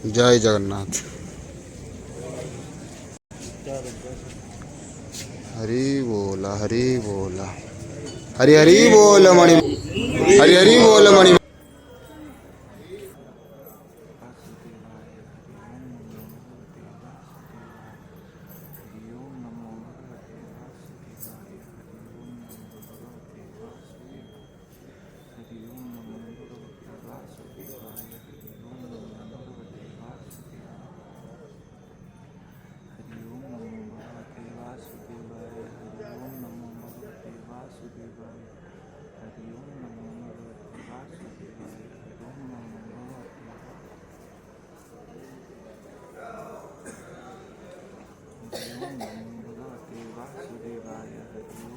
जय जगन्नाथ। हरि बोला, हरि बोला, हरि हरि बोल मणि, हरि हरि बोल मणि। हरि ओम नमो भगवते वासुदेवाय। हरि ओम नमो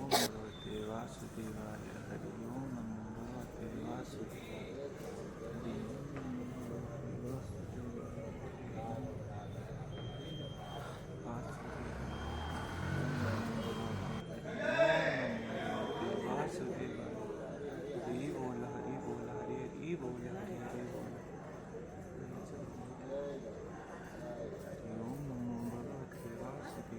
भगवते वासुदेवाय। हरि ओम नमो भगवते वासुदेवाय। हरि ओम नमो भगवते वासुदेवाय। हरि ओम नमो भगवते वासुदेवाय।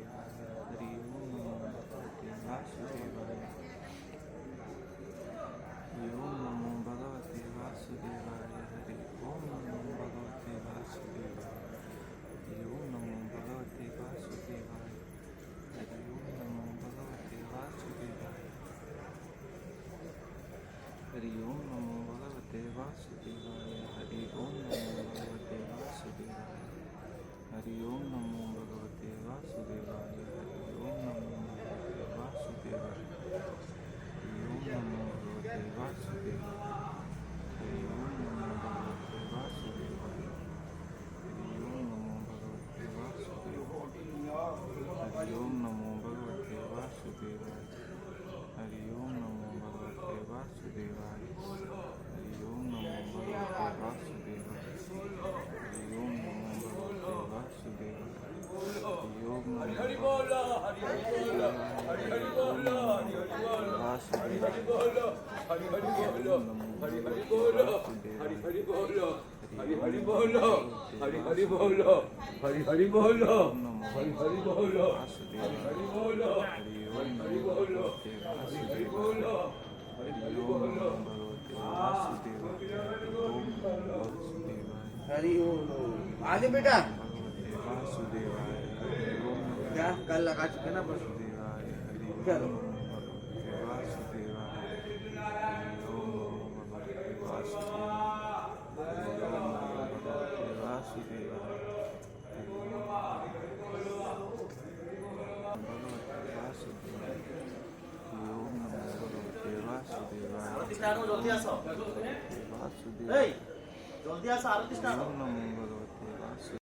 हरि ओम नमो भगवते वासुदेवाय। हरि ओम नमो भगवते वासुदेवाय। हरि ओम नमो भगवते वासुदेवाय। हरि ओम नमो भगवते वासुदेवाय। हरि ओम नमो भगवते वासुदेवाय। हरि ओम नमो भगवते वासुदेवाय। हरि ओम नमो हरि बोलो, हरि हरि बोलो, हरि हरि बोलो, हरि हरि बोलो, हरि हरि बोलो, हरि हरि बोलो, हरि हरि बोलो, हरि हरि बोलो, हरि हरि बोलो, हरि हरि बोलो, हरि हरि बोलो, हरि हरि बोलो, हरि हरि बोलो, हरि हरि बोलो, हरि हरि बोलो, हरि ओम। आगे बेटा भगवते वासुदेवाय। हरि ओम क्या कल लगा चुके ना बस वासुदेवाय। हरि ओम चलो भगवते वासुदेवाय। हरि ओम भगवते वासुदेवाय। हरि ओम भगवते वासुदेवाय। हरि ओम भगवते वासुदेवाय। हरि ओम नमो भगवते वासुदेवाय। आरती स्टार्ट हो जल्दी आसो भगवते वासुदेवाय। जल्दी आसो आरती हरि स्टार्ट ओम नमो भगवते वासुदेवाय।